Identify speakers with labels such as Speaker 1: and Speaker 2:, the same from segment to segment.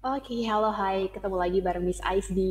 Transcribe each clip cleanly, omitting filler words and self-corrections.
Speaker 1: Oke, halo, hai. Ketemu lagi bareng Miss Ais di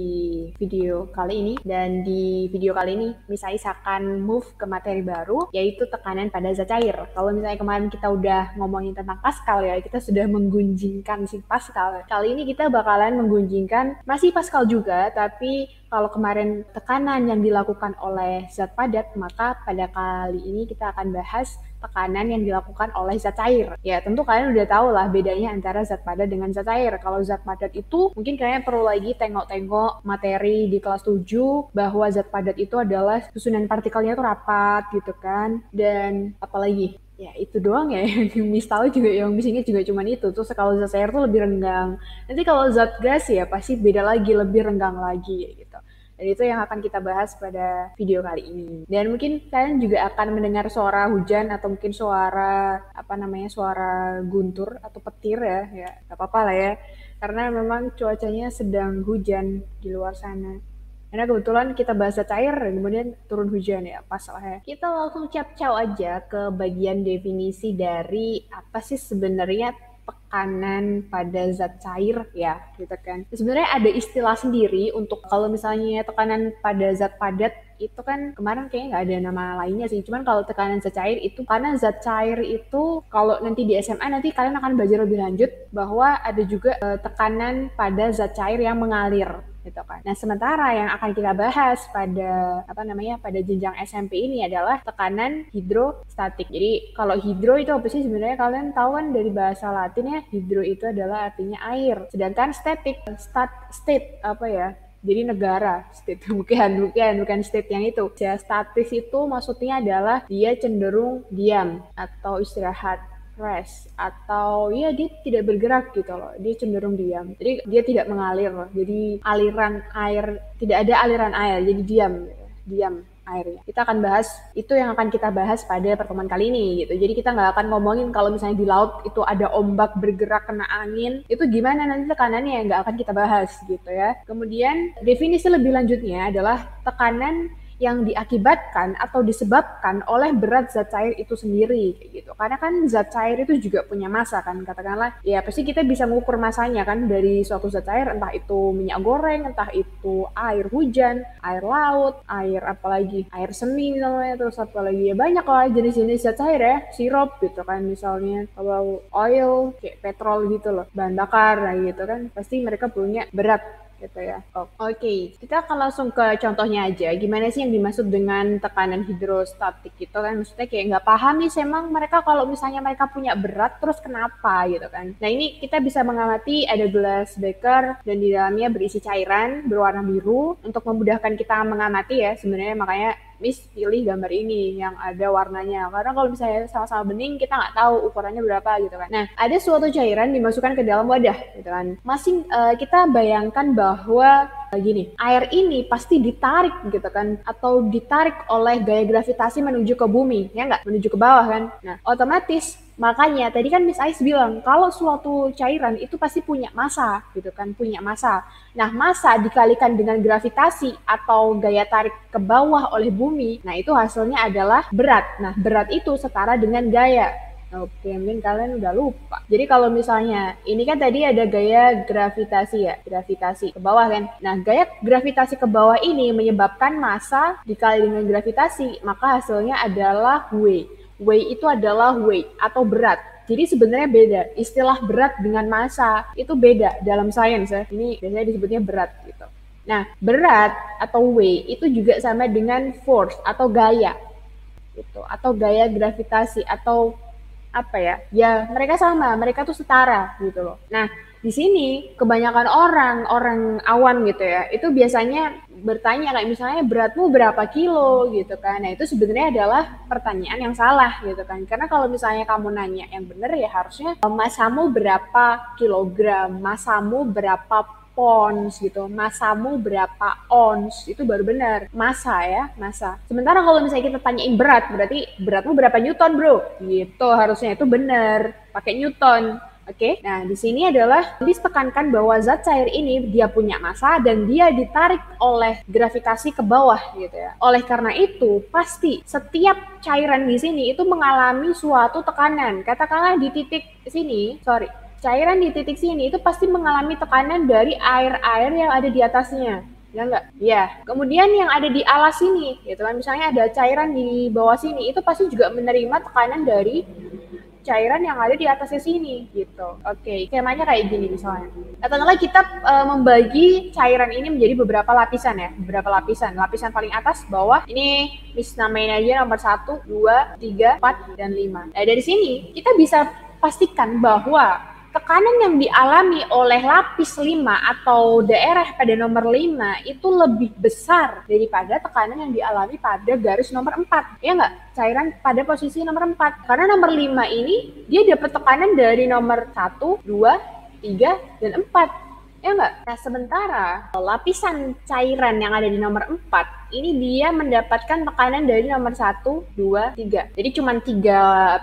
Speaker 1: video kali ini. Dan di video kali ini, Miss Ais akan move ke materi baru, yaitu tekanan pada zat cair. Kalau misalnya kemarin kita udah ngomongin tentang Pascal ya, kita sudah menggunjingkan si Pascal. Kali ini kita bakalan menggunjingkan, masih Pascal juga, tapi kalau kemarin tekanan yang dilakukan oleh zat padat, maka pada kali ini kita akan bahas tekanan yang dilakukan oleh zat cair. Ya, tentu kalian udah tahu lah bedanya antara zat padat dengan zat cair. Kalau zat padat itu, mungkin kalian perlu lagi tengok-tengok materi di kelas 7, bahwa zat padat itu adalah susunan partikelnya itu rapat gitu kan. Dan apalagi? Ya itu doang ya yang Miss tahu juga, yang Miss ingat juga cuman itu. Terus kalau zat cair tuh lebih renggang. Nanti kalau zat gas ya pasti beda lagi, lebih renggang lagi gitu. Dan itu yang akan kita bahas pada video kali ini. Dan mungkin kalian juga akan mendengar suara hujan atau mungkin suara suara guntur atau petir ya. Ya, nggak apa-apa lah ya. Karena memang cuacanya sedang hujan di luar sana. Karena kebetulan kita bahasa cair, kemudian turun hujan ya, pas lah ya. Kita langsung capcau aja ke bagian definisi dari apa sih sebenarnya tekanan pada zat cair ya, gitu kan. Sebenarnya ada istilah sendiri untuk kalau misalnya tekanan pada zat padat itu kan kemarin kayaknya nggak ada nama lainnya sih. Cuman kalau tekanan zat cair itu karena zat cair itu kalau nanti di SMA nanti kalian akan belajar lebih lanjut bahwa ada juga tekanan pada zat cair yang mengalir gitu kan. Nah, sementara yang akan kita bahas pada pada jenjang SMP ini adalah tekanan hidrostatik. Jadi, kalau hidro itu apa sih sebenarnya? Kalian tahu kan dari bahasa Latin ya, hidro itu adalah artinya air. Sedangkan statik, state apa ya? Jadi negara, state bukan state yang itu. Ya, statis itu maksudnya adalah dia cenderung diam atau istirahat, rest, atau ya dia tidak bergerak gitu loh, dia cenderung diam, jadi dia tidak mengalir, jadi aliran air tidak ada aliran air, jadi diam airnya. Kita akan bahas itu, yang akan kita bahas pada pertemuan kali ini gitu. Jadi kita nggak akan ngomongin kalau misalnya di laut itu ada ombak bergerak kena angin, itu gimana nanti tekanannya, nggak akan kita bahas gitu ya. Kemudian definisi lebih lanjutnya adalah tekanan yang diakibatkan atau disebabkan oleh berat zat cair itu sendiri kayak gitu. Karena kan zat cair itu juga punya massa kan, katakanlah ya pasti kita bisa mengukur massanya kan dari suatu zat cair, entah itu minyak goreng, entah itu air hujan, air laut, air apalagi air seni misalnya, terus apalagi ya banyak lah jenis-jenis zat cair ya, sirup gitu kan misalnya, kalau oil kayak petrol gitu loh, bahan bakar nah gitu kan, pasti mereka punya berat gitu ya. Oke, kita akan langsung ke contohnya aja. Gimana sih yang dimaksud dengan tekanan hidrostatik gitu kan? Maksudnya kayak nggak paham nih, emang mereka kalau misalnya mereka punya berat terus kenapa gitu kan? Nah ini kita bisa mengamati ada gelas beker dan di dalamnya berisi cairan berwarna biru untuk memudahkan kita mengamati ya. Sebenarnya makanya Miss pilih gambar ini yang ada warnanya, karena kalau misalnya sama-sama bening kita nggak tahu ukurannya berapa gitu kan. Nah ada suatu cairan dimasukkan ke dalam wadah gitu kan, kita bayangkan bahwa gini, air ini pasti ditarik gitu kan, atau ditarik oleh gaya gravitasi menuju ke bumi ya nggak, menuju ke bawah kan. Nah otomatis makanya tadi kan Miss Ais bilang kalau suatu cairan itu pasti punya massa gitu kan, punya massa. Nah massa dikalikan dengan gravitasi atau gaya tarik ke bawah oleh bumi, nah itu hasilnya adalah berat. Nah berat itu setara dengan gaya. Oke, mungkin kalian udah lupa. Jadi kalau misalnya, ini kan tadi ada gaya gravitasi ya, gravitasi ke bawah kan. Nah, gaya gravitasi ke bawah ini menyebabkan massa dikali dengan gravitasi, maka hasilnya adalah W. W itu adalah weight atau berat. Jadi sebenarnya beda. Istilah berat dengan massa itu beda dalam sains ya. Ini biasanya disebutnya berat gitu. Nah, berat atau weight itu juga sama dengan force atau gaya gitu, atau gaya gravitasi atau apa ya, ya mereka sama, mereka tuh setara gitu loh. Nah di sini kebanyakan orang awam gitu ya, itu biasanya bertanya kayak misalnya beratmu berapa kilo gitu kan. Nah itu sebenarnya adalah pertanyaan yang salah gitu kan, karena kalau misalnya kamu nanya yang benar ya harusnya masamu berapa kilogram, masamu berapa pounds gitu, masamu berapa ons, itu baru benar massa ya, massa. Sementara kalau misalnya kita tanyain berat, berarti beratmu berapa newton bro, gitu harusnya itu benar pakai newton. Oke, nah di sini adalah ditekankan bahwa zat cair ini dia punya massa dan dia ditarik oleh gravitasi ke bawah gitu ya. Oleh karena itu, pasti setiap cairan di sini itu mengalami suatu tekanan. Katakanlah di titik sini, cairan di titik sini itu pasti mengalami tekanan dari air-air yang ada di atasnya. Ya enggak? Ya. Kemudian yang ada di alas sini, gitu kan, misalnya ada cairan di bawah sini, itu pasti juga menerima tekanan dari cairan yang ada di atasnya sini gitu. Oke, skemanya kayak gini misalnya. Katakanlah kita membagi cairan ini menjadi beberapa lapisan ya, beberapa lapisan. Lapisan paling atas, bawah, ini Miss namain aja nomor 1, 2, 3, 4, dan 5. Nah, dari sini kita bisa pastikan bahwa tekanan yang dialami oleh lapis 5 atau daerah pada nomor 5 itu lebih besar daripada tekanan yang dialami pada garis nomor 4. Ya nggak? Cairan pada posisi nomor 4. Karena nomor 5 ini dia dapat tekanan dari nomor 1, 2, 3, dan 4. Ya nggak? Nah, sementara lapisan cairan yang ada di nomor 4 ini dia mendapatkan tekanan dari nomor 1, 2, 3. Jadi cuma 3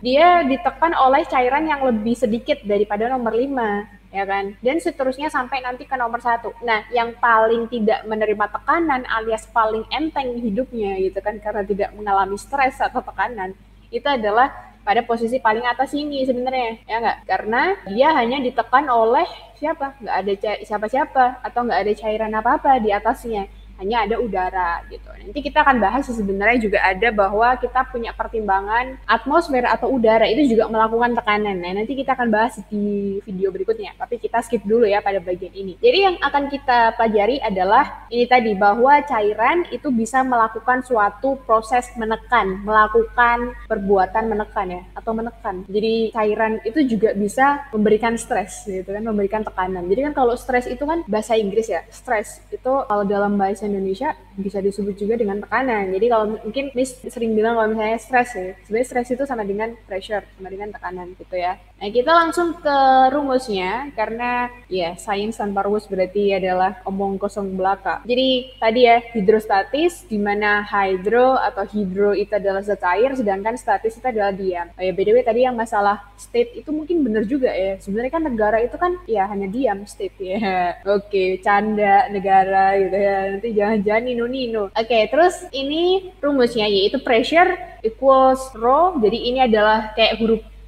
Speaker 1: dia ditekan oleh cairan yang lebih sedikit daripada nomor 5, ya kan? Dan seterusnya sampai nanti ke nomor 1. Nah, yang paling tidak menerima tekanan alias paling enteng hidupnya gitu kan, karena tidak mengalami stres atau tekanan, itu adalah pada posisi paling atas ini sebenarnya, ya nggak? Karena dia hanya ditekan oleh siapa? Nggak ada siapa-siapa atau nggak ada cairan apa-apa di atasnya, hanya ada udara gitu. Nanti kita akan bahas sebenarnya juga ada bahwa kita punya pertimbangan atmosfer atau udara itu juga melakukan tekanan. Nah, nanti kita akan bahas di video berikutnya, tapi kita skip dulu ya pada bagian ini. Jadi yang akan kita pelajari adalah ini tadi, bahwa cairan itu bisa melakukan suatu proses menekan, melakukan perbuatan menekan ya, atau menekan. Jadi cairan itu juga bisa memberikan stres gitu kan, memberikan tekanan. Jadi kan kalau stres itu kan bahasa Inggris ya, stres itu kalau dalam bahasa Indonesia bisa disebut juga dengan tekanan. Jadi kalau mungkin Miss sering bilang kalau misalnya stres ya, sebenarnya stres itu sama dengan pressure, sama dengan tekanan gitu ya. Nah, kita langsung ke rumusnya, karena ya sains tanpa rumus berarti adalah omong kosong belaka. Jadi tadi ya, hidrostatis, di mana hydro atau hidro itu adalah zat air, sedangkan statis itu adalah diam. Oh ya, BTW tadi yang masalah state itu mungkin benar juga ya. Sebenarnya kan negara itu kan ya hanya diam, state ya. Oke, canda negara gitu ya. Nanti jangan-jangan nino-nino. Oke, terus ini rumusnya yaitu pressure equals rho. Jadi ini adalah kayak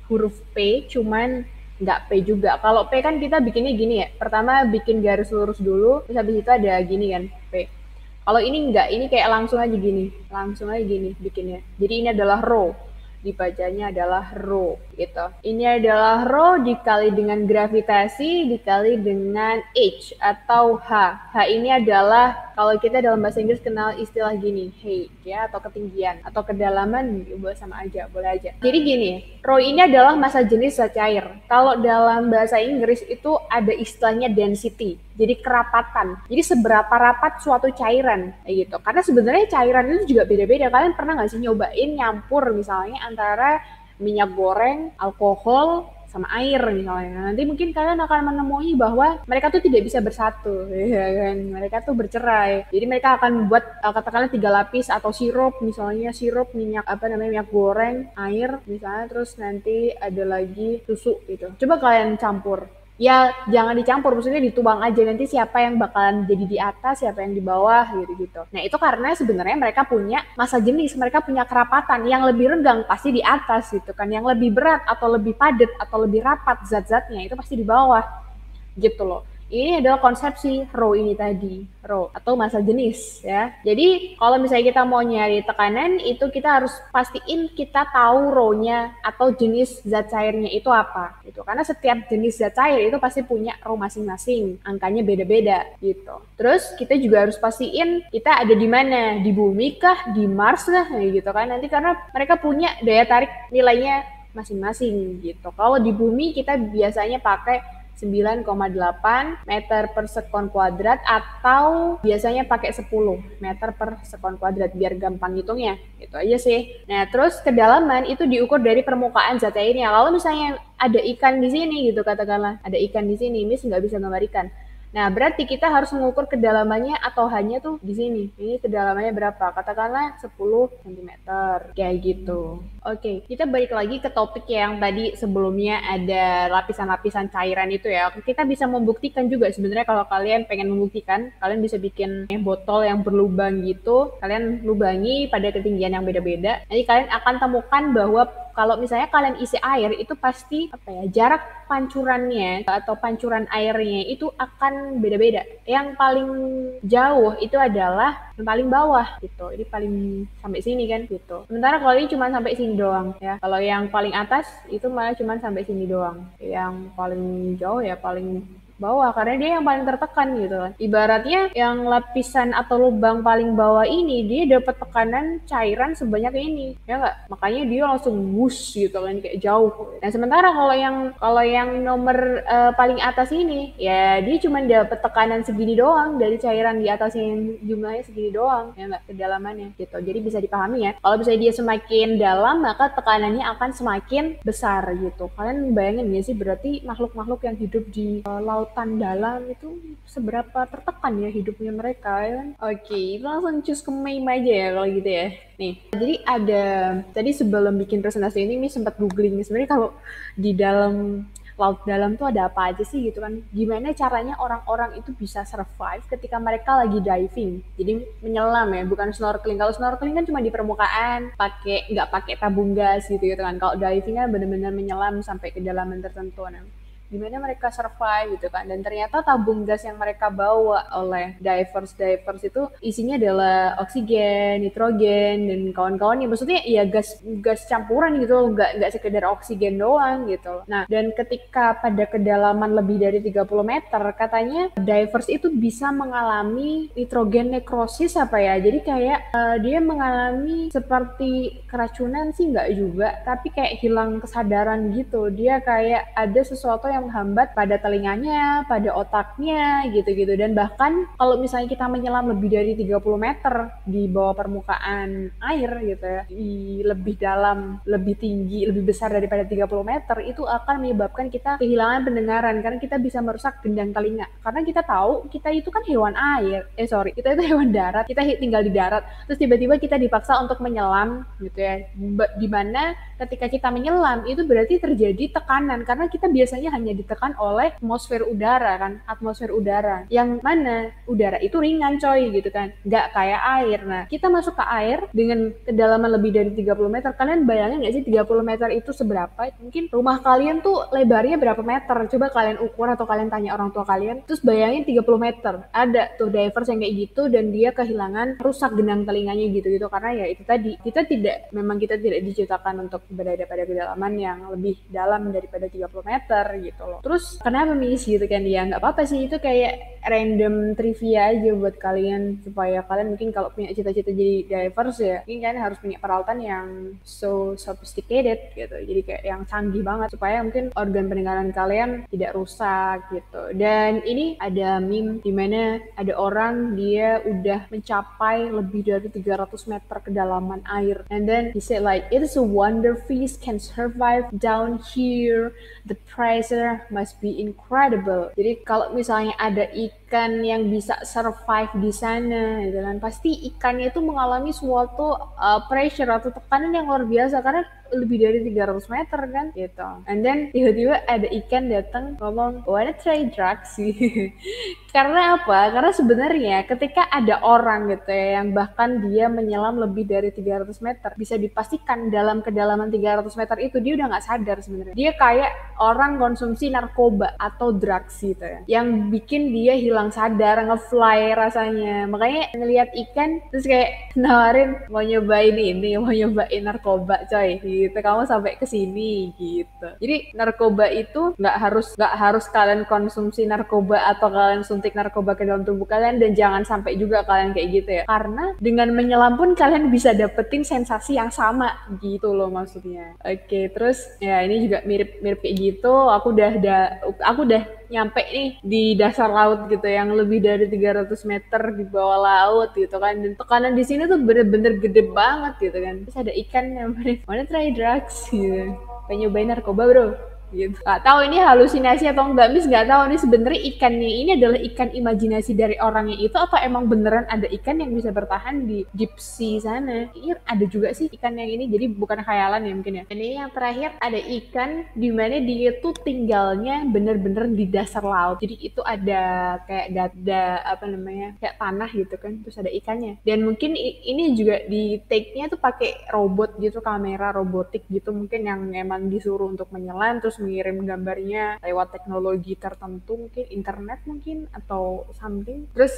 Speaker 1: huruf P, cuman nggak P juga. Kalau P kan kita bikinnya gini ya. Pertama bikin garis lurus dulu, terus habis itu ada gini kan, P. Kalau ini enggak, ini kayak langsung aja gini bikinnya. Jadi ini adalah rho, dibacanya adalah rho gitu. Ini adalah rho dikali dengan gravitasi dikali dengan H atau H. H ini adalah kalau kita dalam bahasa Inggris kenal istilah gini, height ya, atau ketinggian atau kedalaman, boleh sama aja, boleh aja. Jadi gini, rho ini adalah massa jenis zat cair. Kalau dalam bahasa Inggris itu ada istilahnya density. Jadi kerapatan. Jadi seberapa rapat suatu cairan kayak gitu. Karena sebenarnya cairan itu juga beda-beda. Kalian pernah nggak sih nyobain nyampur misalnya antara minyak goreng, alkohol, sama air misalnya. Nanti mungkin kalian akan menemui bahwa mereka tuh tidak bisa bersatu, ya kan? Mereka tuh bercerai. Jadi mereka akan buat katakanlah 3 lapis atau sirup, misalnya sirup minyak minyak goreng, air misalnya, terus nanti ada lagi susu gitu. Coba kalian campur. Ya jangan dicampur, maksudnya dituang aja, nanti siapa yang bakalan jadi di atas, siapa yang di bawah gitu. Nah itu karena sebenarnya mereka punya massa jenis, mereka punya kerapatan. Yang lebih renggang pasti di atas gitu kan, yang lebih berat atau lebih padat atau lebih rapat zat-zatnya itu pasti di bawah gitu loh. Ini adalah konsepsi rho ini tadi, rho atau massa jenis ya. Jadi kalau misalnya kita mau nyari tekanan, itu kita harus pastiin kita tahu rho-nya atau jenis zat cairnya itu apa gitu. Karena setiap jenis zat cair itu pasti punya rho masing-masing, angkanya beda-beda gitu. Terus kita juga harus pastiin kita ada di mana, di bumi kah, di Mars kah gitu kan. Nanti karena mereka punya daya tarik nilainya masing-masing gitu. Kalau di bumi kita biasanya pakai 9,8 meter per sekon kuadrat atau biasanya pakai 10 meter per sekon kuadrat biar gampang hitungnya. Itu aja sih. Nah, terus kedalaman itu diukur dari permukaan zat cairnya. Kalau misalnya ada ikan di sini gitu, katakanlah ada ikan di sini, Miss nggak bisa gambar ikan. Nah, berarti kita harus mengukur kedalamannya atau hanya tuh di sini. Ini kedalamannya berapa? Katakanlah 10 cm. Kayak gitu. Oke, kita balik lagi ke topik yang tadi sebelumnya ada lapisan-lapisan cairan itu ya. Kita bisa membuktikan juga sebenarnya kalau kalian pengen membuktikan, kalian bisa bikin botol yang berlubang gitu, kalian lubangi pada ketinggian yang beda-beda. Nanti kalian akan temukan bahwa kalau misalnya kalian isi air itu pasti jarak pancurannya atau pancuran airnya itu akan beda-beda. Yang paling jauh itu adalah yang paling bawah gitu. Ini paling sampai sini kan gitu. Sementara kalau ini cuma sampai sini doang ya. Kalau yang paling atas itu malah cuma sampai sini doang. Yang paling jauh ya paling bawah karena dia yang paling tertekan gitu kan. Ibaratnya yang lapisan atau lubang paling bawah ini dia dapat tekanan cairan sebanyak ini ya nggak, makanya dia langsung wush gitu kan kayak jauh. Nah sementara kalau yang nomor paling atas ini ya dia cuma dapat tekanan segini doang dari cairan di atasnya yang jumlahnya segini doang ya nggak, kedalamannya gitu. Jadi bisa dipahami ya, kalau misalnya dia semakin dalam maka tekanannya akan semakin besar gitu. Kalian bayangin ya sih berarti makhluk-makhluk yang hidup di lautan dalam itu seberapa tertekan ya hidupnya mereka ya kan. Oke, langsung cus ke meme aja ya kalau gitu ya. Nih, jadi ada tadi sebelum bikin presentasi ini sempat googling sebenarnya kalau di dalam laut dalam tuh ada apa aja sih gitu kan. Gimana caranya orang-orang itu bisa survive ketika mereka lagi diving. Jadi menyelam ya, bukan snorkeling. Kalau snorkeling kan cuma di permukaan, nggak pakai tabung gas gitu kan. Kalau diving kan benar-benar menyelam sampai kedalaman tertentu. Nah, gimana mereka survive gitu kan. Dan ternyata tabung gas yang mereka bawa oleh divers itu isinya adalah oksigen, nitrogen dan kawan-kawannya. Maksudnya ya gas campuran gitu, nggak sekedar oksigen doang gitu. Nah, dan ketika pada kedalaman lebih dari 30 meter katanya divers itu bisa mengalami nitrogen nekrosis apa ya. Jadi kayak dia mengalami seperti keracunan sih nggak juga, tapi kayak hilang kesadaran gitu. Dia kayak ada sesuatu yang menghambat pada telinganya, pada otaknya gitu-gitu. Dan bahkan kalau misalnya kita menyelam lebih dari 30 meter di bawah permukaan air gitu ya, lebih dalam, lebih tinggi, lebih besar daripada 30 meter, itu akan menyebabkan kita kehilangan pendengaran karena kita bisa merusak gendang telinga. Karena kita tahu kita itu kan hewan air. Kita itu hewan darat, kita tinggal di darat. Terus tiba-tiba kita dipaksa untuk menyelam gitu ya. Dimana ketika kita menyelam itu berarti terjadi tekanan karena kita biasanya hanya ditekan oleh atmosfer udara kan, atmosfer udara yang mana udara itu ringan coy gitu kan, nggak kayak air. Nah kita masuk ke air dengan kedalaman lebih dari 30 meter, kalian bayangin nggak sih 30 meter itu seberapa? Mungkin rumah kalian tuh lebarnya berapa meter, coba kalian ukur atau kalian tanya orang tua kalian, terus bayangin 30 meter, ada tuh divers yang kayak gitu dan dia kehilangan, rusak genang telinganya gitu-gitu karena ya itu tadi, kita tidak diciptakan untuk berada pada kedalaman yang lebih dalam daripada 30 meter gitu loh. Terus kenapa Miss gitu kan, ya nggak apa-apa sih, itu kayak random trivia aja buat kalian supaya kalian mungkin kalau punya cita-cita jadi divers ya mungkin kalian harus punya peralatan yang so sophisticated gitu, jadi kayak yang canggih banget supaya mungkin organ pendengaran kalian tidak rusak gitu. Dan ini ada meme dimana ada orang dia udah mencapai lebih dari 300 meter kedalaman air, and then he said like it is a wonder fish can survive down here, the pressure must be incredible. Jadi kalau misalnya ada ikan yang bisa survive di sana gitu kan, pasti ikannya itu mengalami suatu pressure atau tekanan yang luar biasa karena lebih dari 300 meter kan gitu. And then tiba-tiba ada ikan datang ngomong wanna try drugs karena apa? Karena sebenarnya ketika ada orang gitu ya yang bahkan dia menyelam lebih dari 300 meter, bisa dipastikan dalam kedalaman 300 meter itu dia udah nggak sadar sebenarnya. Dia kayak orang konsumsi narkoba atau drugs gitu ya, yang bikin dia hilang sadar, ngefly rasanya. Makanya ngelihat ikan terus kayak nawarin mau nyobain narkoba coy gitu, kamu sampai ke sini gitu. Jadi narkoba itu nggak harus kalian konsumsi narkoba atau kalian suntik narkoba ke dalam tubuh kalian, dan jangan sampai juga kalian kayak gitu ya, karena dengan menyelam pun kalian bisa dapetin sensasi yang sama gitu loh maksudnya. Oke, terus ya ini juga mirip kayak gitu. Aku udah nyampe nih di dasar laut gitu yang lebih dari 300 meter di bawah laut gitu kan, dan tekanan di sini tuh bener-bener gede banget gitu kan. Terus ada ikan yang mana try drugs gitu, pengen nyobain narkoba bro gitu. Gak tahu ini halusinasi atau enggak, Miss nggak tahu nih sebenarnya ikannya ini adalah ikan imajinasi dari orangnya itu atau emang beneran ada ikan yang bisa bertahan di deep sea sana. Iya ada juga sih ikan yang ini, jadi bukan khayalan ya mungkin ya. Dan ini yang terakhir ada ikan di mana dia tuh tinggalnya bener-bener di dasar laut. Jadi itu ada kayak apa namanya kayak tanah gitu kan, terus ada ikannya. Dan mungkin ini juga di take-nya tuh pakai robot gitu, kamera robotik gitu mungkin yang emang disuruh untuk menyelam terus mengirim gambarnya lewat teknologi tertentu, mungkin internet mungkin atau something. Terus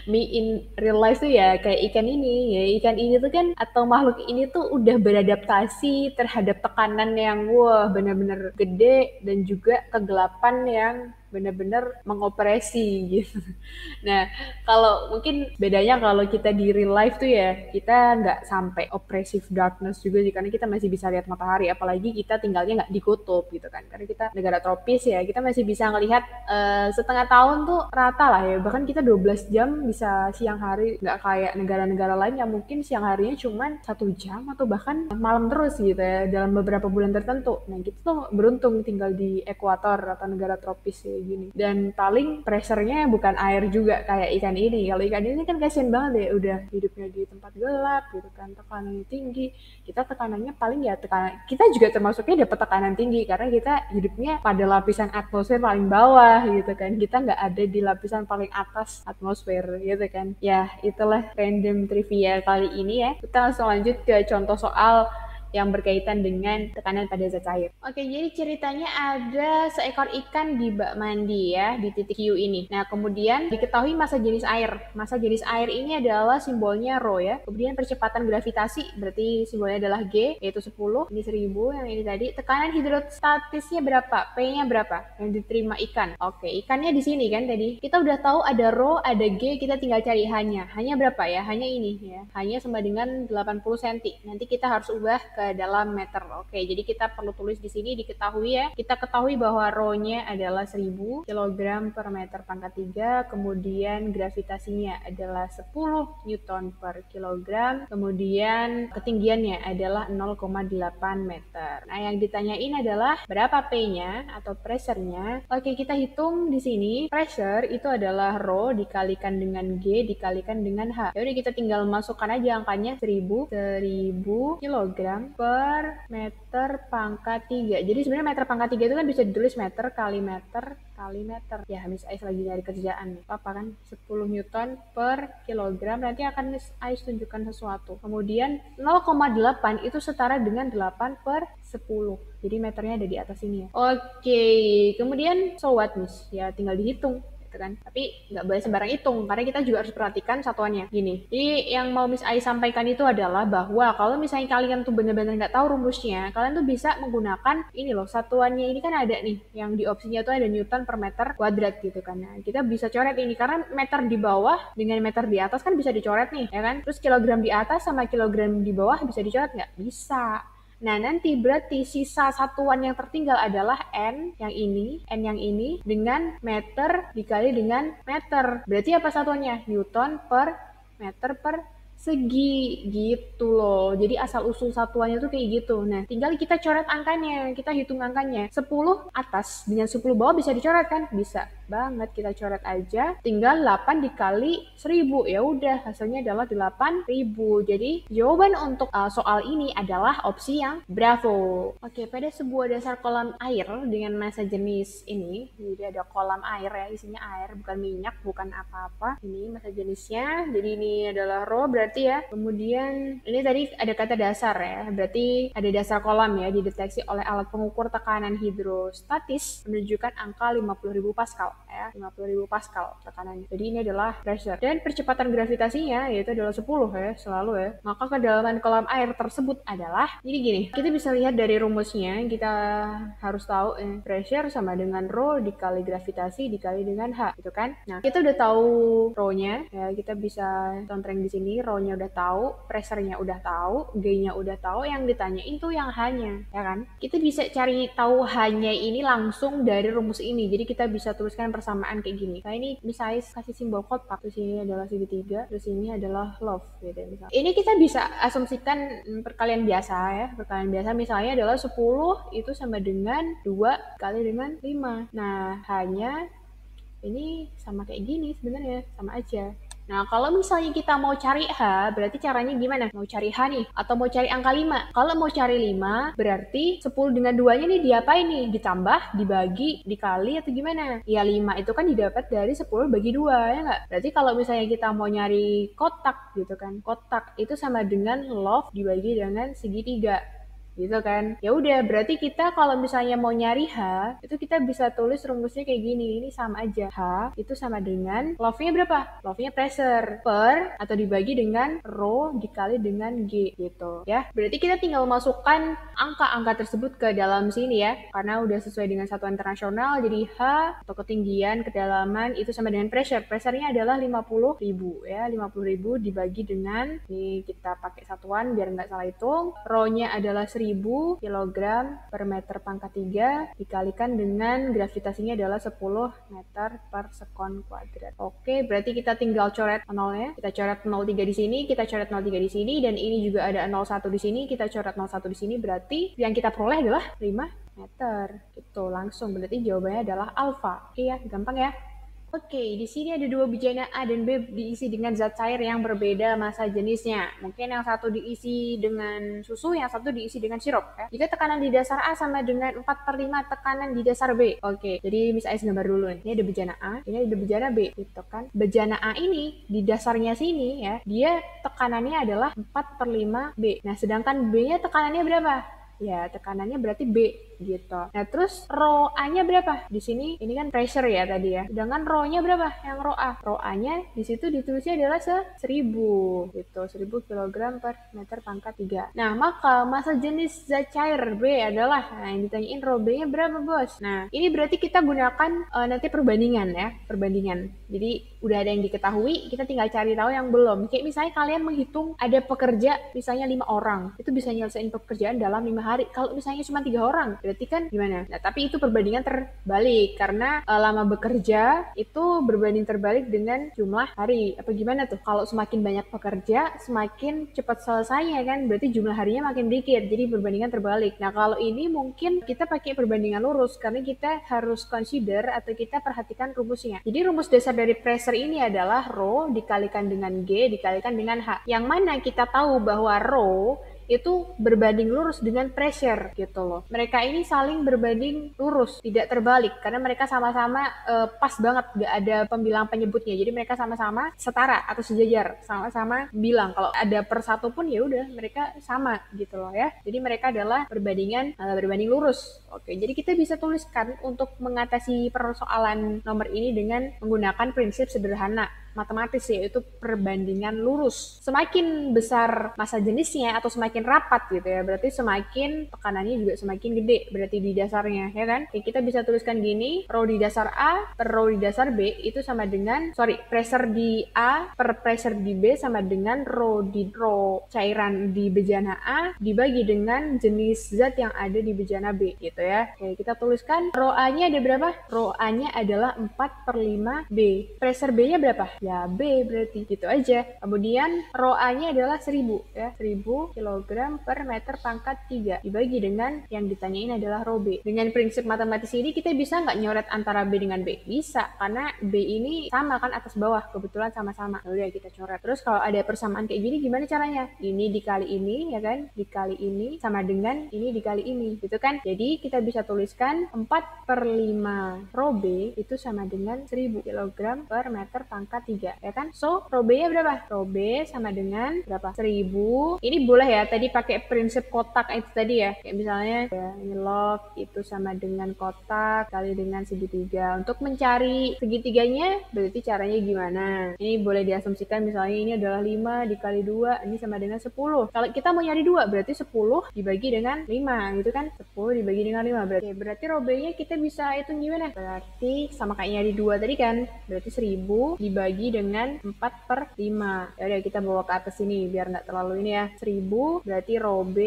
Speaker 1: me in real life tuh ya kayak ikan ini, ya ikan ini tuh kan atau makhluk ini tuh udah beradaptasi terhadap tekanan yang wah benar-benar gede dan juga kegelapan yang benar-benar mengoperasi gitu. Nah, kalau mungkin bedanya kalau kita di real life tuh ya kita nggak sampai oppressive darkness juga sih, karena kita masih bisa lihat matahari, apalagi kita tinggalnya nggak di kutub gitu kan, karena kita negara tropis ya, kita masih bisa ngelihat setengah tahun tuh rata lah ya, bahkan kita 12 jam bisa siang hari, nggak kayak negara-negara lain yang mungkin siang harinya cuman 1 jam atau bahkan malam terus gitu ya dalam beberapa bulan tertentu. Nah kita tuh beruntung tinggal di ekuator atau negara tropis ya gini. Dan paling pressure-nya bukan air juga kayak ikan ini. Kalau ikan ini kan kasian banget ya, udah hidupnya di tempat gelap gitu kan, tekanannya tinggi. Kita tekanannya paling ya tekanan, kita juga termasuknya dapat tekanan tinggi karena kita hidupnya pada lapisan atmosfer paling bawah gitu kan. Kita nggak ada di lapisan paling atas atmosfer gitu kan. Ya itulah random trivia kali ini ya. Kita langsung lanjut ke contoh soal yang berkaitan dengan tekanan pada zat cair. Oke, jadi ceritanya ada seekor ikan di bak mandi ya, di titik Q ini. Nah, kemudian diketahui massa jenis air. Massa jenis air ini adalah simbolnya Rho ya. Kemudian percepatan gravitasi, berarti simbolnya adalah G, yaitu 10. Ini 1000, yang ini tadi. Tekanan hidrostatisnya berapa? P-nya berapa? Yang diterima ikan. Oke, ikannya di sini kan tadi. Kita udah tahu ada Rho, ada G, kita tinggal cari hanya. Hanya berapa ya? Hanya ini ya. Hanya sama dengan 80 cm. Nanti kita harus ubah ke dalam meter. Oke, jadi kita perlu tulis di sini diketahui ya. Kita ketahui bahwa Rho-nya adalah 1000 kg per meter pangkat 3, kemudian gravitasinya adalah 10 Newton per kilogram, kemudian ketinggiannya adalah 0,8 meter. Nah, yang ditanyain adalah berapa P-nya atau pressure-nya. Oke, kita hitung di sini. Pressure itu adalah Rho dikalikan dengan G dikalikan dengan H. Jadi kita tinggal masukkan aja angkanya 1000 kg per meter pangkat 3. Jadi sebenarnya meter pangkat 3 itu kan bisa ditulis meter kali meter kali meter. Ya, Miss Ais lagi nyari kerjaan nih. Apa kan? 10 Newton per kilogram. Nanti akan Miss Ais tunjukkan sesuatu. Kemudian 0,8 itu setara dengan 8 per 10. Jadi meternya ada di atas ini ya. Oke, kemudian so what Miss? Ya tinggal dihitung. Kan. Tapi nggak boleh sembarang hitung karena kita juga harus perhatikan satuannya. Gini, jadi yang mau Miss Ai sampaikan itu adalah bahwa kalau misalnya kalian tuh bener-bener nggak tahu rumusnya, kalian tuh bisa menggunakan ini loh, satuannya ini kan ada nih, yang di opsinya tuh ada Newton per meter kuadrat gitu kan. Nah, kita bisa coret ini karena meter di bawah dengan meter di atas kan bisa dicoret nih, ya kan? Terus kilogram di atas sama kilogram di bawah bisa dicoret nggak? Bisa. Nah, nanti berarti sisa satuan yang tertinggal adalah N yang ini dengan meter dikali dengan meter. Berarti apa satuannya? Newton per meter per segi gitu loh. Jadi asal usul satuannya tuh kayak gitu. Nah, tinggal kita coret angkanya, kita hitung angkanya. 10 atas dengan 10 bawah bisa dicoret kan? Bisa banget, kita coret aja. Tinggal 8 dikali 1000. Ya udah, hasilnya adalah 8000. Jadi jawaban untuk soal ini adalah opsi yang bravo. Oke, pada sebuah dasar kolam air dengan massa jenis ini, jadi ada kolam air ya, isinya air, bukan minyak, bukan apa-apa. Ini massa jenisnya. Jadi ini adalah Rho berarti ya. Kemudian ini tadi ada kata dasar ya, berarti ada dasar kolam ya, dideteksi oleh alat pengukur tekanan hidrostatis menunjukkan angka 50.000 Pascal ya, 50.000 Pascal tekanannya. Jadi ini adalah pressure. Dan percepatan gravitasinya yaitu adalah 10 ya, selalu ya. Maka kedalaman kolam air tersebut adalah, jadi gini, kita bisa lihat dari rumusnya, kita harus tahu pressure sama dengan Rho dikali gravitasi dikali dengan H gitu kan. Nah, kita udah tahu Rho-nya ya, kita bisa contreng di sini. Rho-nya udah tahu, pressure-nya udah tahu, G-nya udah tahu, yang ditanyain tuh yang H-nya, ya kan? Kita bisa cari tahu H-nya ini langsung dari rumus ini. Jadi kita bisa tuliskan persamaan kayak gini. Nah ini misalnya kasih simbol kotak, terus ini adalah segitiga, terus ini adalah love gitu ya misalnya. Ini kita bisa asumsikan perkalian biasa ya. Perkalian biasa misalnya adalah 10 itu sama dengan 2 kali dengan 5. Nah hanya ini sama kayak gini sebenarnya, sama aja. Nah, kalau misalnya kita mau cari H, berarti caranya gimana? Mau cari H nih, atau mau cari angka 5? Kalau mau cari 5, berarti 10 dengan 2-nya nih diapain nih? Ditambah, dibagi, dikali, atau gimana? Ya 5 itu kan didapat dari 10 bagi 2, ya nggak? Berarti kalau misalnya kita mau nyari kotak gitu kan, kotak itu sama dengan love dibagi dengan segitiga. Gitu kan. Ya udah, berarti kita kalau misalnya mau nyari H, itu kita bisa tulis rumusnya kayak gini. Ini sama aja. H itu sama dengan love-nya berapa? Love-nya pressure per atau dibagi dengan rho dikali dengan G gitu ya. Berarti kita tinggal masukkan angka-angka tersebut ke dalam sini ya. Karena udah sesuai dengan satuan internasional, jadi H atau ketinggian, kedalaman itu sama dengan pressure. Pressure-nya adalah 50.000 ya. 50.000 dibagi dengan, ini kita pakai satuan biar nggak salah hitung. Rho-nya adalah 1000 kg per meter pangkat 3 dikalikan dengan gravitasinya adalah 10 meter per sekon kuadrat. Oke, berarti kita tinggal coret nolnya. Kita coret 03 di sini, kita coret 03 di sini, dan ini juga ada 01 di sini, kita coret 01 di sini, berarti yang kita peroleh adalah 5 meter. Itu langsung, berarti jawabannya adalah alfa. Iya, gampang ya. Oke, di sini ada dua bejana A dan B diisi dengan zat cair yang berbeda massa jenisnya. Mungkin yang satu diisi dengan susu, yang satu diisi dengan sirup. Ya. Jika tekanan di dasar A sama dengan 4/5 tekanan di dasar B. Oke, jadi Miss Ais gambar dulu. Ini ada bejana A, ini ada bejana B. Gitu kan. Bejana A ini di dasarnya sini ya, dia tekanannya adalah 4/5 B. Nah, sedangkan B-nya tekanannya berapa? Ya, tekanannya berarti B gitu. Nah, terus rho A-nya berapa? Di sini ini kan pressure ya tadi ya. Sedangkan rho-nya berapa? Yang rho A. Rho A-nya di situ ditulisnya adalah 1000 gitu. 1000 kg per meter pangkat 3. Nah, maka massa jenis zat cair B adalah, nah yang ditanyain rho B-nya berapa, Bos? Nah, ini berarti kita gunakan nanti perbandingan ya, perbandingan. Jadi udah ada yang diketahui, kita tinggal cari tahu yang belum. Kayak misalnya kalian menghitung ada pekerja misalnya 5 orang, itu bisa nyelesain pekerjaan dalam 5 hari. Kalau misalnya cuma 3 orang, berarti kan gimana? Nah, tapi itu perbandingan terbalik karena lama bekerja itu berbanding terbalik dengan jumlah hari. Apa gimana tuh? Kalau semakin banyak pekerja, semakin cepat selesainya kan? Berarti jumlah harinya makin dikit. Jadi perbandingan terbalik. Nah, kalau ini mungkin kita pakai perbandingan lurus karena kita harus consider atau kita perhatikan rumusnya. Jadi rumus dasar dari pressure ini adalah rho dikalikan dengan G dikalikan dengan H. Yang mana kita tahu bahwa rho itu berbanding lurus dengan pressure gitu loh. Mereka ini saling berbanding lurus, tidak terbalik karena mereka sama-sama pas banget, gak ada pembilang penyebutnya. Jadi mereka sama-sama setara atau sejajar, sama-sama bilang. Kalau ada per satu pun ya udah mereka sama gitu loh ya. Jadi mereka adalah berbanding lurus. Oke, jadi kita bisa tuliskan untuk mengatasi persoalan nomor ini dengan menggunakan prinsip sederhana matematis, yaitu perbandingan lurus. Semakin besar massa jenisnya atau semakin rapat gitu ya, berarti semakin tekanannya juga semakin gede berarti di dasarnya ya kan. Oke, kita bisa tuliskan gini, rho di dasar A per rho di dasar B itu sama dengan pressure di A per pressure di B sama dengan rho cairan di bejana A dibagi dengan jenis zat yang ada di bejana B gitu ya. Oke, kita tuliskan rho A-nya ada berapa? Rho A-nya adalah 4/5 B. Pressure B-nya berapa? Ya B berarti gitu aja. Kemudian rho A-nya adalah 1000 ya, 1000 kg per meter pangkat 3 dibagi dengan yang ditanyain adalah rho B. Dengan prinsip matematis ini kita bisa nggak nyoret antara B dengan B? Bisa, karena B ini sama kan atas bawah, kebetulan sama-sama. Udah kita coret. Terus kalau ada persamaan kayak gini gimana caranya? Ini dikali ini ya kan, dikali ini sama dengan ini dikali ini gitu kan. Jadi kita bisa tuliskan 4/5 rho B itu sama dengan 1000 kg per meter pangkat 3 ya kan. So rho B nya berapa? Rho B sama dengan berapa? 1000. Ini boleh ya tadi pakai prinsip kotak itu tadi ya, kayak misalnya ya, ini log itu sama dengan kotak kali dengan segitiga. Untuk mencari segitiganya berarti caranya gimana? Ini boleh diasumsikan misalnya ini adalah 5 dikali 2 ini sama dengan 10. Kalau kita mau nyari 2 berarti 10 dibagi dengan 5 gitu kan. 10 dibagi dengan 5 berarti rho B nya kita bisa hitung gimana? Berarti sama kayak nyari 2 tadi kan, berarti 1000 dibagi dengan 4/5. Ya udah kita bawa ke atas sini biar nggak terlalu ini ya. 1000 berarti rho B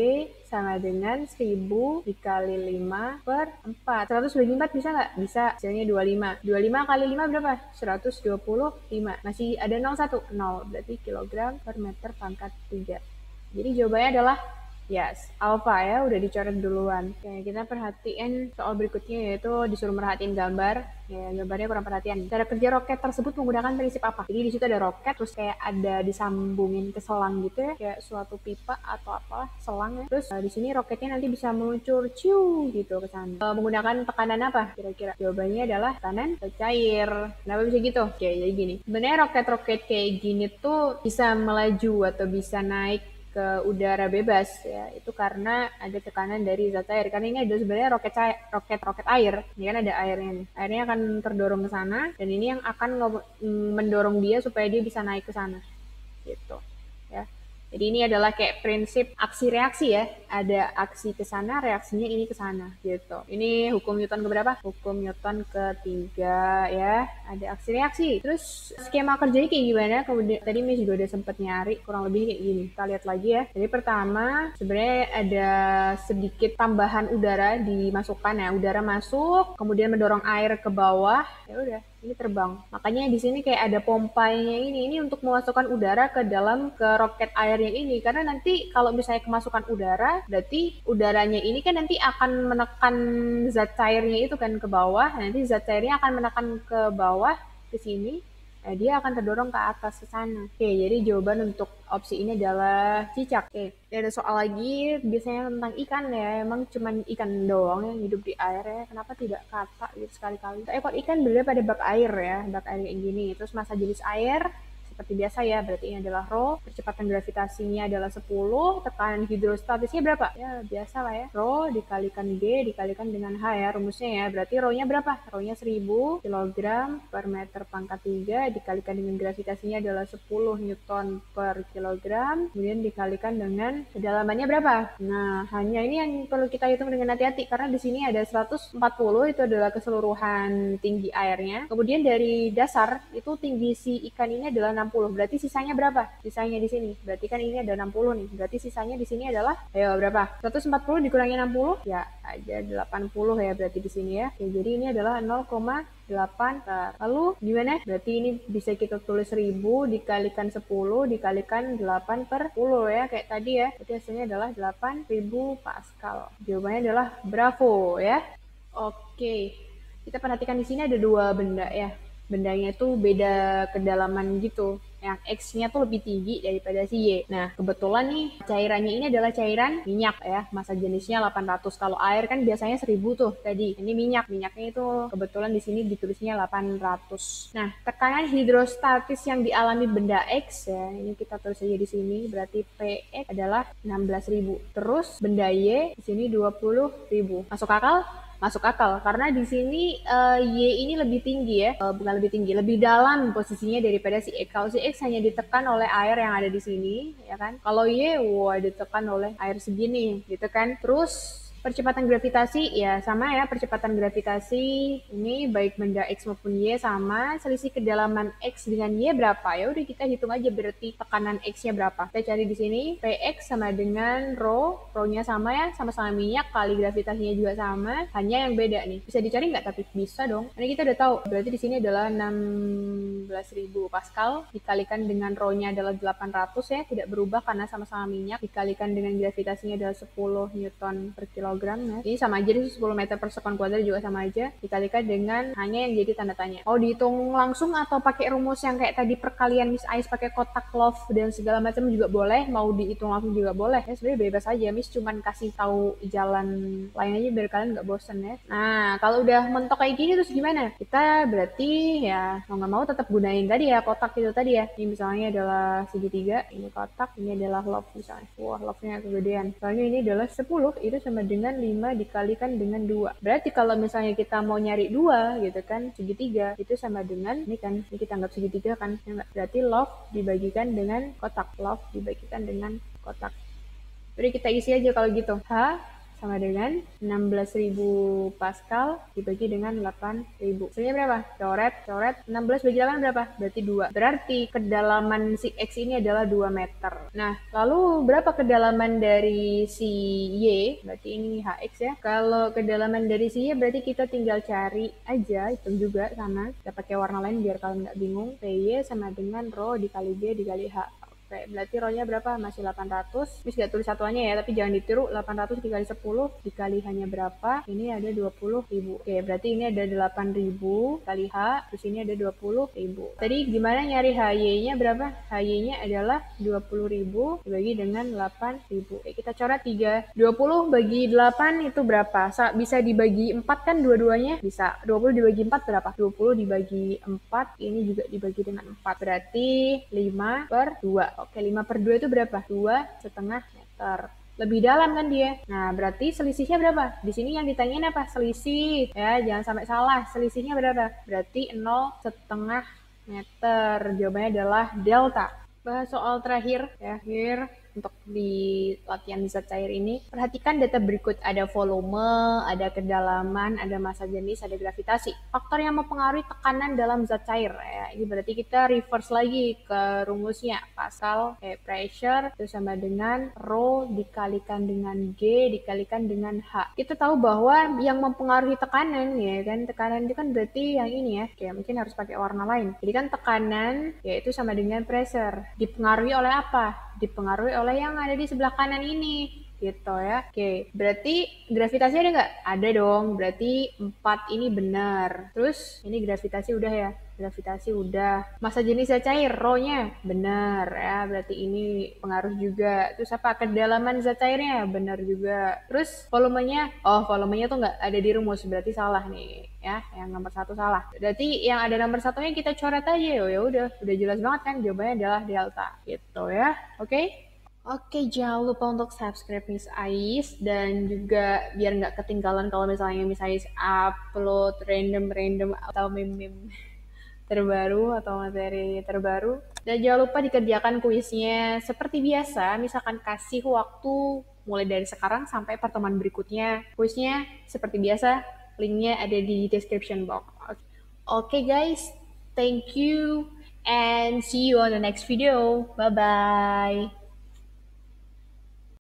Speaker 1: sama dengan 1000 dikali 5 per 4. 124 bisa nggak? Bisa, hasilnya 25. 25 kali 5 berapa? 125. Masih ada 01, 0. Berarti kilogram per meter pangkat 3. Jadi jawabannya adalah yes, alpha ya, udah dicoret duluan. Oke, kita perhatiin soal berikutnya, yaitu disuruh merhatiin gambar. Ya, gambarnya kurang perhatian. Cara kerja roket tersebut menggunakan prinsip apa? Jadi di situ ada roket, terus kayak ada disambungin ke selang gitu ya, kayak suatu pipa atau apalah, selang ya. Terus di sini roketnya nanti bisa meluncur ciu gitu ke sana. Menggunakan tekanan apa kira-kira? Jawabannya adalah tekanan cair. Kenapa bisa gitu? Oke, jadi gini. Sebenarnya roket-roket kayak gini tuh bisa melaju atau bisa naik ke udara bebas ya, itu karena ada tekanan dari zat cair. Karena ini adalah sebenarnya roket air. Ini kan ada airnya nih. Airnya akan terdorong ke sana dan ini yang akan mendorong dia supaya dia bisa naik ke sana. Gitu. Ya. Jadi ini adalah kayak prinsip aksi reaksi ya. Ada aksi ke sana, reaksinya ini ke sana gitu. Ini hukum Newton keberapa? Hukum Newton ketiga ya. Ada aksi reaksi. Terus skema kerjanya kayak gimana? Kemudian tadi Miss juga udah sempet nyari, kurang lebih kayak gini. Kita lihat lagi ya. Jadi pertama sebenarnya ada sedikit tambahan udara dimasukkan ya. Udara masuk, kemudian mendorong air ke bawah. Ya udah, ini terbang. Makanya di sini kayak ada pompanya ini untuk memasukkan udara ke dalam ke roket airnya ini, karena nanti kalau misalnya kemasukan udara, berarti udaranya ini kan nanti akan menekan zat cairnya itu kan ke bawah. Nanti zat cairnya akan menekan ke bawah ke sini. Dia akan terdorong ke atas ke sana. Oke, jadi jawaban untuk opsi ini adalah cicak. Oke, ada soal lagi biasanya tentang ikan ya. Emang cuman ikan doang yang hidup di air ya. Kenapa tidak kata gitu sekali-kali? Ekor ikan berada pada bak air ya. Bak air kayak gini. Terus massa jenis air seperti biasa ya, berarti ini adalah rho, percepatan gravitasinya adalah 10, tekanan hidrostatisnya berapa? Ya biasa lah ya, rho dikalikan G dikalikan dengan H ya rumusnya ya, berarti rho-nya berapa? Rho-nya 1000 kg per meter pangkat 3 dikalikan dengan gravitasinya adalah 10 Newton per kilogram, kemudian dikalikan dengan kedalamannya berapa? Nah, hanya ini yang perlu kita hitung dengan hati-hati, karena di sini ada 140, itu adalah keseluruhan tinggi airnya, kemudian dari dasar itu tinggi si ikan ini adalah 60. Berarti sisanya berapa? Sisanya di sini. Berarti kan ini ada 60 nih. Berarti sisanya di sini adalah, ayo berapa? 140 dikurangi 60? Ya, ada 80 ya berarti di sini ya. Oke, jadi ini adalah 0,8 bar. Lalu gimana? Berarti ini bisa kita tulis 1000 dikalikan 10 dikalikan 8 per 10 ya, kayak tadi ya. Berarti hasilnya adalah 8000 Pascal. Jawabannya adalah bravo ya. Oke. Kita perhatikan di sini ada dua benda ya. Bendanya itu beda kedalaman gitu. Yang X-nya tuh lebih tinggi daripada si Y. Nah, kebetulan nih cairannya ini adalah cairan minyak ya. Massa jenisnya 800. Kalau air kan biasanya 1000 tuh tadi. Ini minyak. Minyaknya itu kebetulan di sini ditulisnya 800. Nah, tekanan hidrostatis yang dialami benda X ya. Ini kita tulis aja di sini. Berarti Px adalah 16.000. Terus benda Y di sini 20.000. Masuk akal? Masuk akal, karena di sini Y ini lebih tinggi ya, bukan lebih tinggi, lebih dalam posisinya daripada si X. Kalau si X hanya ditekan oleh air yang ada di sini, ya kan? Kalau Y, wah ditekan oleh air segini, gitu kan? Terus percepatan gravitasi ya sama ya, percepatan gravitasi ini baik benda X maupun Y sama, selisih kedalaman X dengan Y berapa? Ya udah kita hitung aja berarti tekanan X-nya berapa. Kita cari di sini Px sama dengan rho-nya sama ya, sama-sama minyak kali gravitasinya juga sama, hanya yang beda nih. Bisa dicari nggak? Tapi bisa dong. Karena kita udah tahu berarti di sini adalah 16.000 Pascal dikalikan dengan rho-nya adalah 800 ya, tidak berubah karena sama-sama minyak, dikalikan dengan gravitasinya adalah 10 Newton per kilogram ya. Ini sama aja, 10 meter per sekon kuadrat juga sama aja, dikalikan dengan hanya yang jadi tanda tanya. Mau dihitung langsung atau pakai rumus yang kayak tadi perkalian Miss Ais pakai kotak love dan segala macam juga boleh, mau dihitung langsung juga boleh ya, sebenarnya bebas aja. Miss cuman kasih tahu jalan lain aja biar kalian nggak bosen ya. Nah, kalau udah mentok kayak gini terus gimana? Kita berarti ya mau nggak mau tetap gunain tadi ya kotak itu tadi ya. Ini misalnya adalah segitiga, ini kotak, ini adalah love misalnya. Wah, love-nya kegedean. Soalnya ini adalah 10, itu sama dengan 5 dikalikan dengan 2. Berarti kalau misalnya kita mau nyari 2 gitu kan, segitiga, itu sama dengan, ini kan, ini kita anggap segitiga kan, ya enggak? Berarti love dibagikan dengan kotak, love dibagikan dengan kotak. Jadi kita isi aja kalau gitu. H sama dengan 16.000 Pascal dibagi dengan 8.000. Hasilnya berapa? Coret 16 bagi 8 berapa? Berarti 2. Berarti kedalaman si X ini adalah 2 meter. Nah, lalu berapa kedalaman dari si Y? Berarti ini HX ya. Kalau kedalaman dari si Y berarti kita tinggal cari aja, hitung juga sama. Kita pakai warna lain biar kalian nggak bingung. PY sama dengan rho dikali B dikali H. Oke, berarti rho-nya berapa? Masih 800. Ini nggak tulis satuannya ya, tapi jangan ditiru. 800 dikali 10 dikali hanya berapa? Ini ada 20.000. Oke, berarti ini ada 8.000 kali H, terus ini ada 20.000. Tadi gimana nyari HY-nya berapa? HY-nya adalah 20.000 dibagi dengan 8.000. Oke, kita coret 3. 20 bagi 8 itu berapa? Bisa dibagi 4 kan dua-duanya? Bisa. 20 dibagi 4 berapa? 20 dibagi 4, ini juga dibagi dengan 4. Berarti 5/2. Oke, 5/2 itu berapa? 2,5 meter. Lebih dalam kan dia. Nah, berarti selisihnya berapa? Di sini yang ditanyain apa? Selisih. Ya, jangan sampai salah. Selisihnya berapa? Berarti 0,5 meter. Jawabannya adalah delta. Bahas soal terakhir ya, untuk di latihan zat cair ini. Perhatikan data berikut, ada volume, ada kedalaman, ada massa jenis, ada gravitasi. Faktor yang mempengaruhi tekanan dalam zat cair ya. Ini berarti kita reverse lagi ke rumusnya. Pascal pressure itu sama dengan rho dikalikan dengan G dikalikan dengan H. Kita tahu bahwa yang mempengaruhi tekanan ya kan, tekanan itu kan berarti yang ini ya. Oke, mungkin harus pakai warna lain. Jadi kan tekanan yaitu sama dengan pressure. Dipengaruhi oleh apa? Dipengaruhi oleh yang ada di sebelah kanan ini gitu ya. Oke, berarti gravitasi ada nggak? Ada dong, berarti 4 ini benar. Terus ini gravitasi udah ya, gravitasi udah. Massa jenis zat cair, rho-nya benar ya, berarti ini pengaruh juga. Terus apa? Kedalaman zat cairnya benar juga. Terus volumenya, volumenya tuh nggak ada di rumus, berarti salah nih ya, yang nomor 1 salah. Berarti yang ada nomor 1-nya kita coret aja. Ya udah jelas banget kan, jawabannya adalah delta gitu ya. Oke, jangan lupa untuk subscribe Miss Ais, dan juga biar nggak ketinggalan kalau misalnya Miss Ais upload random atau meme terbaru atau materi terbaru. Dan jangan lupa dikerjakan kuisnya seperti biasa, misalkan kasih waktu mulai dari sekarang sampai pertemuan berikutnya. Kuisnya seperti biasa, linknya ada di description box. Oke guys, thank you and see you on the next video. Bye-bye.